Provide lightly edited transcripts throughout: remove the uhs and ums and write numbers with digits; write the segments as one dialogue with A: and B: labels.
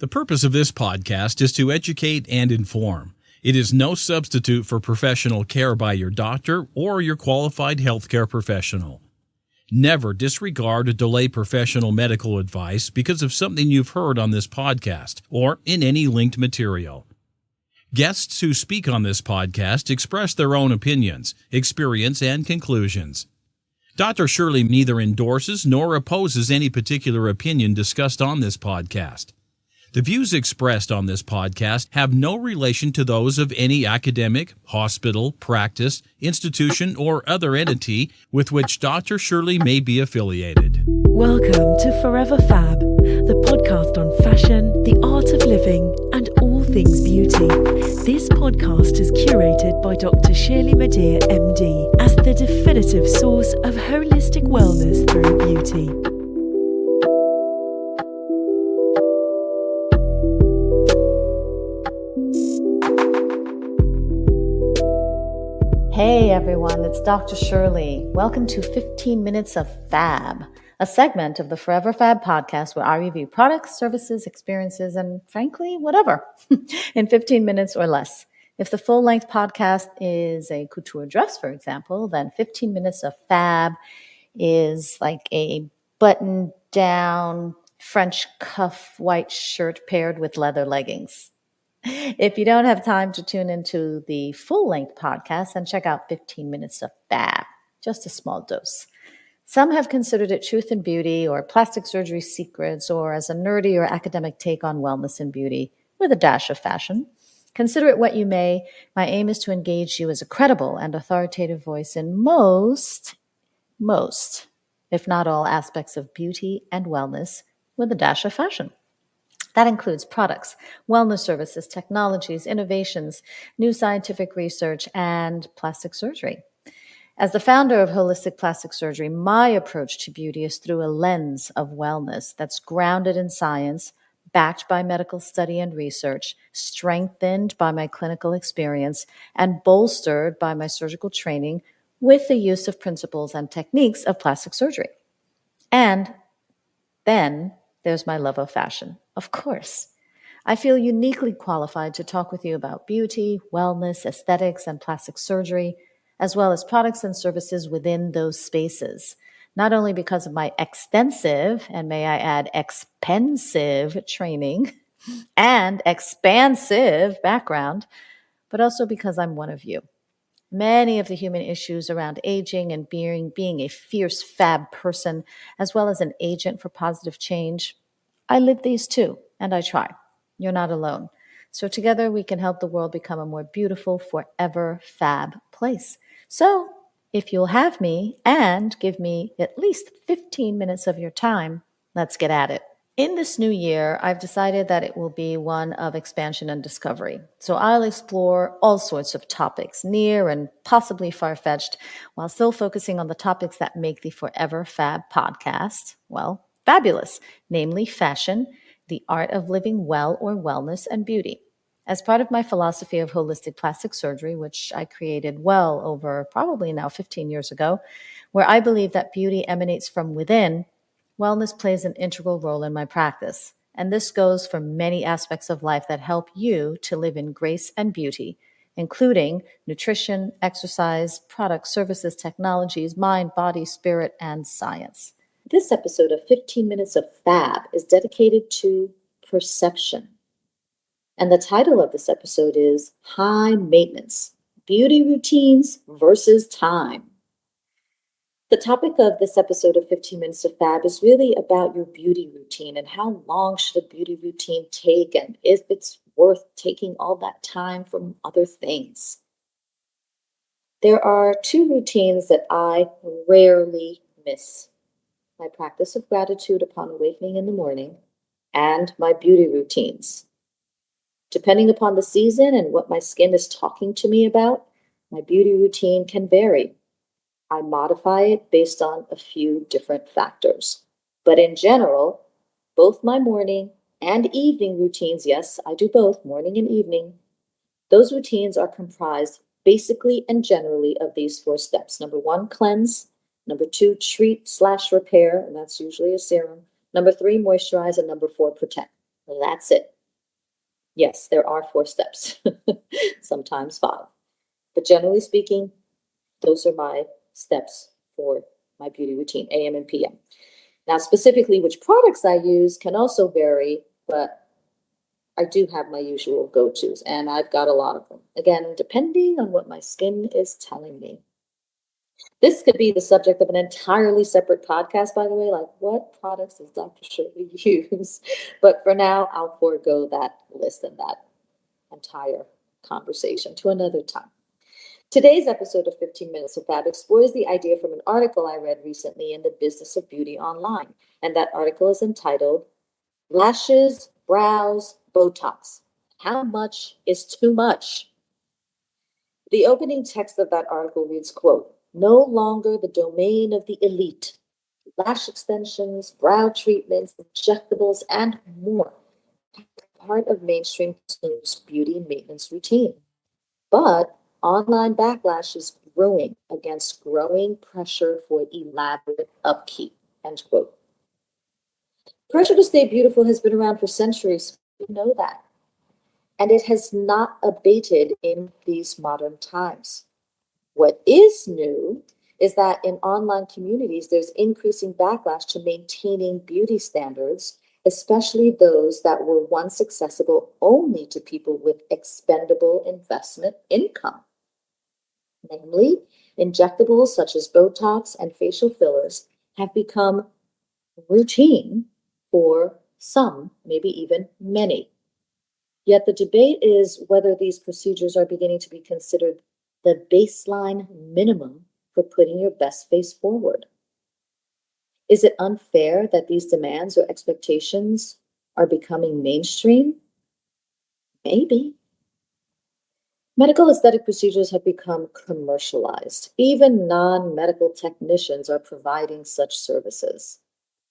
A: The purpose of this podcast is to educate and inform. It is no substitute for professional care by your doctor or your qualified healthcare professional. Never disregard or delay professional medical advice because of something you've heard on this podcast or in any linked material. Guests who speak on this podcast express their own opinions, experience, and conclusions. Dr. Shirley neither endorses nor opposes any particular opinion discussed on this podcast. The views expressed on this podcast have no relation to those of any academic, hospital, practice, institution, or other entity with which Dr. Shirley may be affiliated.
B: Welcome to Forever Fab, the podcast on fashion, the art of living, and all things beauty. This podcast is curated by Dr. Shirley Madhere, MD, as the definitive source of holistic wellness through beauty.
C: Hey everyone, it's Dr. Shirley. Welcome to 15 Minutes of Fab, a segment of the Forever Fab podcast where I review products, services, experiences, and frankly, whatever, in 15 minutes or less. If the full-length podcast is a couture dress, for example, then 15 Minutes of Fab is like a button-down French cuff white shirt paired with leather leggings. If you don't have time to tune into the full-length podcast, then check out 15 Minutes of Fab, just a small dose. Some have considered it truth and beauty or plastic surgery secrets or as a nerdy or academic take on wellness and beauty with a dash of fashion. Consider it what you may. My aim is to engage you as a credible and authoritative voice in most, if not all aspects of beauty and wellness with a dash of fashion. That includes products, wellness services, technologies, innovations, new scientific research, and plastic surgery. As the founder of Holistic Plastic Surgery, my approach to beauty is through a lens of wellness that's grounded in science, backed by medical study and research, strengthened by my clinical experience, and bolstered by my surgical training with the use of principles and techniques of plastic surgery. And then there's my love of fashion. Of course, I feel uniquely qualified to talk with you about beauty, wellness, aesthetics, and plastic surgery, as well as products and services within those spaces, not only because of my extensive, and may I add, expensive training and expansive background, but also because I'm one of you. Many of the human issues around aging and being a fierce fab person, as well as an agent for positive change, I live these too, and I try. You're not alone. So together we can help the world become a more beautiful, forever fab place. So if you'll have me and give me at least 15 minutes of your time, let's get at it. In this new year, I've decided that it will be one of expansion and discovery. So I'll explore all sorts of topics, near and possibly far-fetched, while still focusing on the topics that make the Forever Fab podcast, well, fabulous, namely fashion, the art of living well or wellness, and beauty. As part of my philosophy of holistic plastic surgery, which I created well over probably now 15 years ago, where I believe that beauty emanates from within, wellness plays an integral role in my practice. And this goes for many aspects of life that help you to live in grace and beauty, including nutrition, exercise, products, services, technologies, mind, body, spirit, and science. This episode of 15 Minutes of Fab is dedicated to perception. And the title of this episode is High Maintenance, Beauty Routines versus Time. The topic of this episode of 15 Minutes of Fab is really about your beauty routine and how long should a beauty routine take and if it's worth taking all that time from other things. There are two routines that I rarely miss. My practice of gratitude upon awakening in the morning, and my beauty routines. Depending upon the season and what my skin is talking to me about, my beauty routine can vary. I modify it based on a few different factors. But in general, both my morning and evening routines, yes, I do both, morning and evening, those routines are comprised basically and generally of these 4 steps. Number 1, cleanse. Number 2, treat/repair, and that's usually a serum. Number 3, moisturize. And number 4, protect. That's it. Yes, there are 4 steps, sometimes 5. But generally speaking, those are my steps for my beauty routine, AM and PM. Now, specifically, which products I use can also vary, but I do have my usual go-tos, and I've got a lot of them. Again, depending on what my skin is telling me. This could be the subject of an entirely separate podcast, by the way, like what products does Dr. Shirley use? But for now, I'll forego that list and that entire conversation to another time. Today's episode of 15 Minutes of Fab explores the idea from an article I read recently in the Business of Beauty Online. And that article is entitled Lashes, Brows, Botox. How much is too much? The opening text of that article reads, quote, no longer the domain of the elite. Lash extensions, brow treatments, injectables, and more. Part of mainstream consumers' beauty maintenance routine. But online backlash is growing against growing pressure for elaborate upkeep, end quote. Pressure to stay beautiful has been around for centuries. We know that. And it has not abated in these modern times. What is new is that in online communities, there's increasing backlash to maintaining beauty standards, especially those that were once accessible only to people with expendable investment income. Namely, injectables such as Botox and facial fillers have become routine for some, maybe even many. Yet the debate is whether these procedures are beginning to be considered the baseline minimum for putting your best face forward. Is it unfair that these demands or expectations are becoming mainstream? Maybe. Medical aesthetic procedures have become commercialized. Even non-medical technicians are providing such services.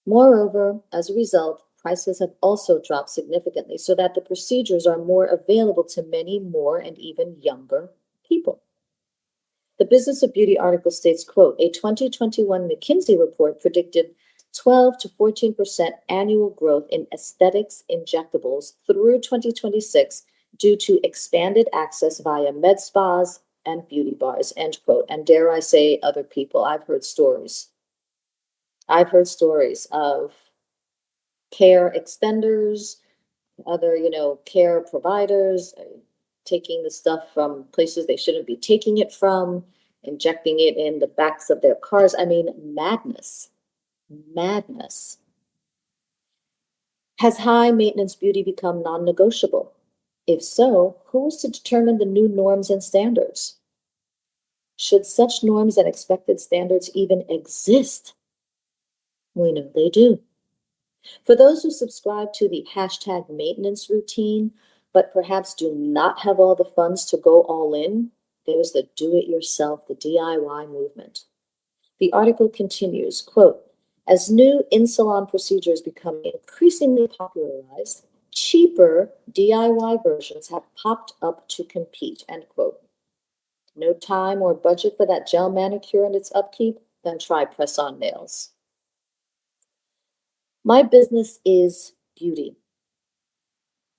C: Moreover, as a result, prices have also dropped significantly so that the procedures are more available to many more and even younger people. The Business of Beauty article states, quote, a 2021 McKinsey report predicted 12 to 14% annual growth in aesthetics injectables through 2026 due to expanded access via med spas and beauty bars, end quote. And dare I say, other people, I've heard stories. I've heard stories of care extenders, other, care providers taking the stuff from places they shouldn't be taking it from, injecting it in the backs of their cars. I mean, madness. Madness. Has high maintenance beauty become non-negotiable? If so, who is to determine the new norms and standards? Should such norms and expected standards even exist? We know they do. For those who subscribe to the hashtag maintenance routine, but perhaps do not have all the funds to go all in, there's the do-it-yourself, the DIY movement. The article continues, quote, as new in-salon procedures become increasingly popularized, cheaper DIY versions have popped up to compete, end quote. No time or budget for that gel manicure and its upkeep? Then try press-on nails. My business is beauty.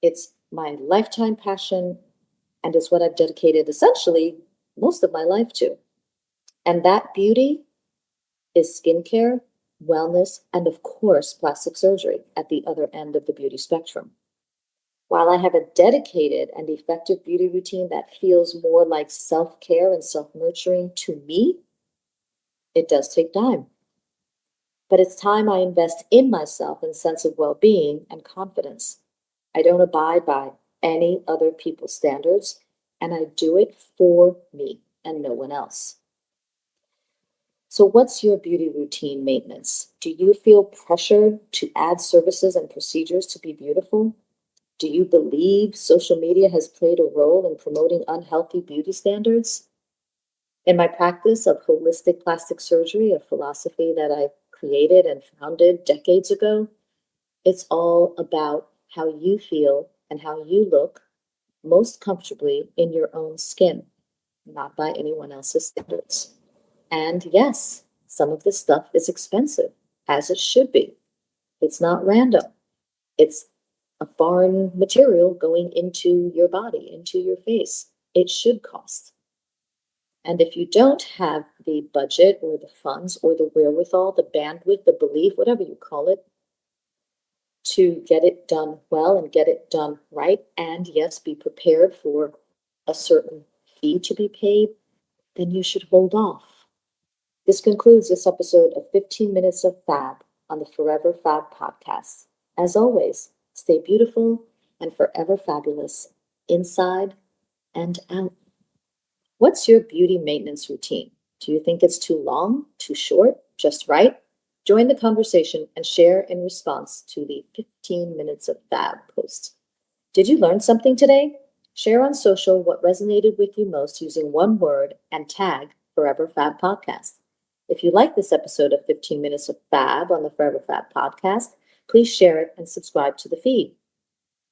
C: It's my lifetime passion, and it's what I've dedicated essentially most of my life to. And that beauty is skincare, wellness, and of course, plastic surgery at the other end of the beauty spectrum. While I have a dedicated and effective beauty routine that feels more like self-care and self-nurturing to me, it does take time. But it's time I invest in myself and sense of well-being and confidence. I don't abide by any other people's standards, and I do it for me and no one else. So what's your beauty routine maintenance? Do you feel pressure to add services and procedures to be beautiful? Do you believe social media has played a role in promoting unhealthy beauty standards? In my practice of holistic plastic surgery, a philosophy that I created and founded decades ago, it's all about how you feel and how you look most comfortably in your own skin, not by anyone else's standards. And yes, some of this stuff is expensive, as it should be. It's not random. It's
D: a foreign material going into your body, into your face. It should cost. And if you don't have the budget or the funds or the wherewithal, the bandwidth, the belief, whatever you call it, to get it done well and get it done right, and yes, be prepared for a certain fee to be paid, then you should hold off. This concludes this episode of 15 Minutes of Fab on the Forever Fab podcast. As always, stay beautiful and forever fabulous, inside and out. What's your beauty maintenance routine? Do you think it's too long, too short, just right? Join the conversation and share in response to the 15 Minutes of Fab post. Did you learn something today? Share on social what resonated with you most using one word and tag Forever Fab Podcast. If you like this episode of 15 Minutes of Fab on the Forever Fab Podcast, please share it and subscribe to the feed.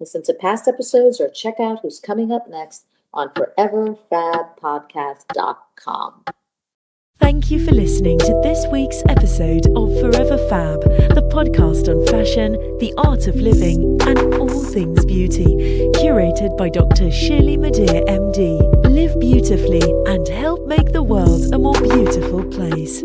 D: Listen to past episodes or check out who's coming up next on foreverfabpodcast.com.
B: Thank you for listening to this week's episode of Forever Fab, the podcast on fashion, the art of living, and all things beauty, curated by Dr. Shirley Madhere, MD. Live beautifully and help make the world a more beautiful place.